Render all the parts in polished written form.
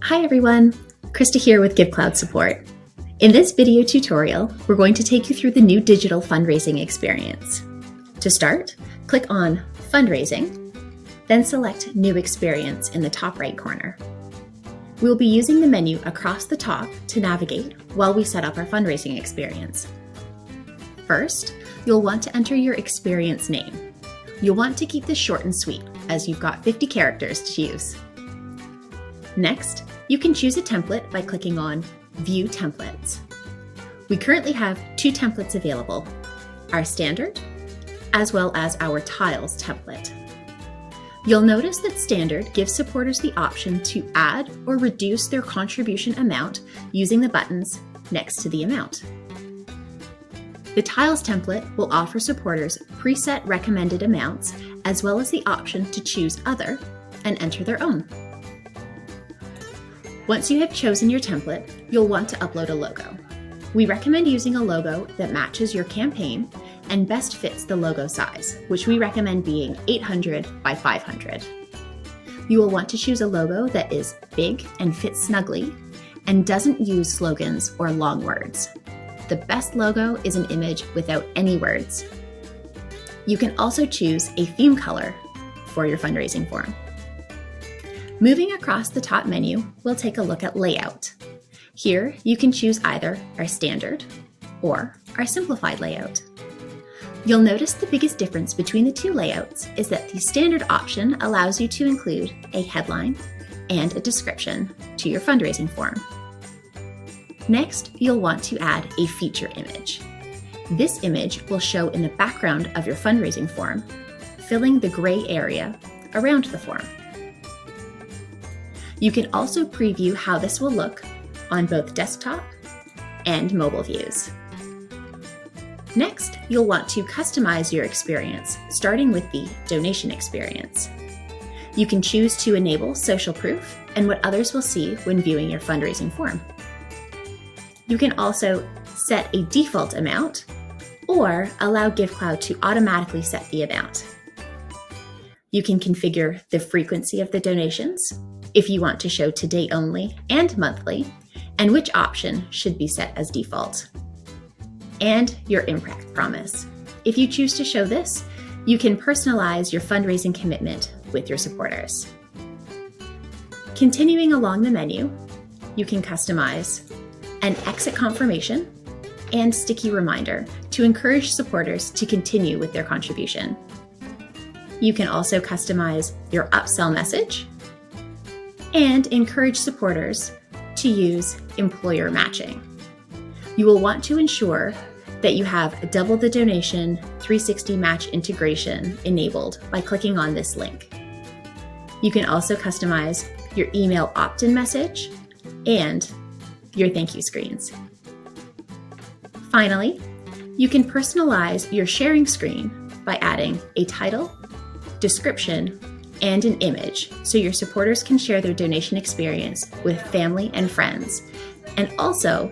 Hi everyone, Krista here with GiveCloud Support. In this video tutorial, we're going to take you through the new digital fundraising experience. To start, click on Fundraising, then select New Experience in the top right corner. We'll be using the menu across the top to navigate while we set up our fundraising experience. First, you'll want to enter your experience name. You'll want to keep this short and sweet, as you've got 50 characters to use. Next, you can choose a template by clicking on View Templates. We currently have two templates available, our Standard, as well as our Tiles template. You'll notice that Standard gives supporters the option to add or reduce their contribution amount using the buttons next to the amount. The Tiles template will offer supporters preset recommended amounts, as well as the option to choose Other and enter their own. Once you have chosen your template, you'll want to upload a logo. We recommend using a logo that matches your campaign and best fits the logo size, which we recommend being 800 by 500. You will want to choose a logo that is big and fits snugly and doesn't use slogans or long words. The best logo is an image without any words. You can also choose a theme color for your fundraising form. Moving across the top menu, we'll take a look at Layout. Here, you can choose either our Standard or our Simplified layout. You'll notice the biggest difference between the two layouts is that the Standard option allows you to include a headline and a description to your fundraising form. Next, you'll want to add a feature image. This image will show in the background of your fundraising form, filling the gray area around the form. You can also preview how this will look on both desktop and mobile views. Next, you'll want to customize your experience, starting with the donation experience. You can choose to enable social proof and what others will see when viewing your fundraising form. You can also set a default amount or allow GiveCloud to automatically set the amount. You can configure the frequency of the donations, if you want to show today only and monthly, and which option should be set as default. And your impact promise. If you choose to show this, you can personalize your fundraising commitment with your supporters. Continuing along the menu, you can customize an exit confirmation and sticky reminder to encourage supporters to continue with their contribution. You can also customize your upsell message and encourage supporters to use employer matching. You will want to ensure that you have Double the Donation 360 match integration enabled by clicking on this link. You can also customize your email opt-in message and your thank you screens. Finally, you can personalize your sharing screen by adding a title, description, and an image so your supporters can share their donation experience with family and friends, and also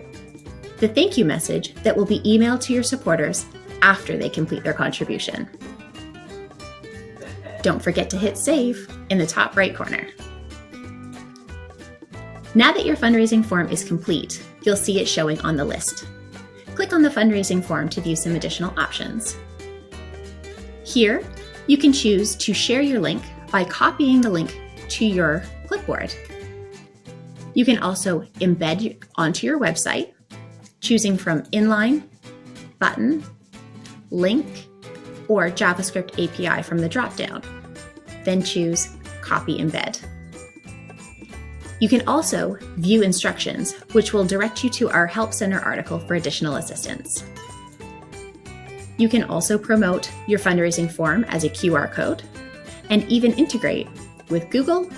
the thank you message that will be emailed to your supporters after they complete their contribution. Don't forget to hit save in the top right corner. Now that your fundraising form is complete, you'll see it showing on the list. Click on the fundraising form to view some additional options. Here, you can choose to share your link by copying the link to your clipboard. You can also embed onto your website, choosing from inline, button, link, or JavaScript API from the dropdown. Then choose Copy Embed. You can also view instructions, which will direct you to our Help Center article for additional assistance. You can also promote your fundraising form as a QR code and even integrate with Google,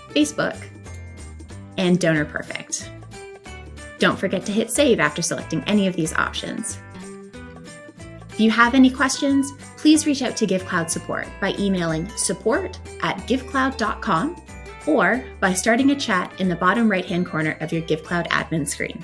Facebook, and DonorPerfect. Don't forget to hit save after selecting any of these options. If you have any questions, please reach out to GiveCloud Support by emailing support@givecloud.com or by starting a chat in the bottom right-hand corner of your GiveCloud admin screen.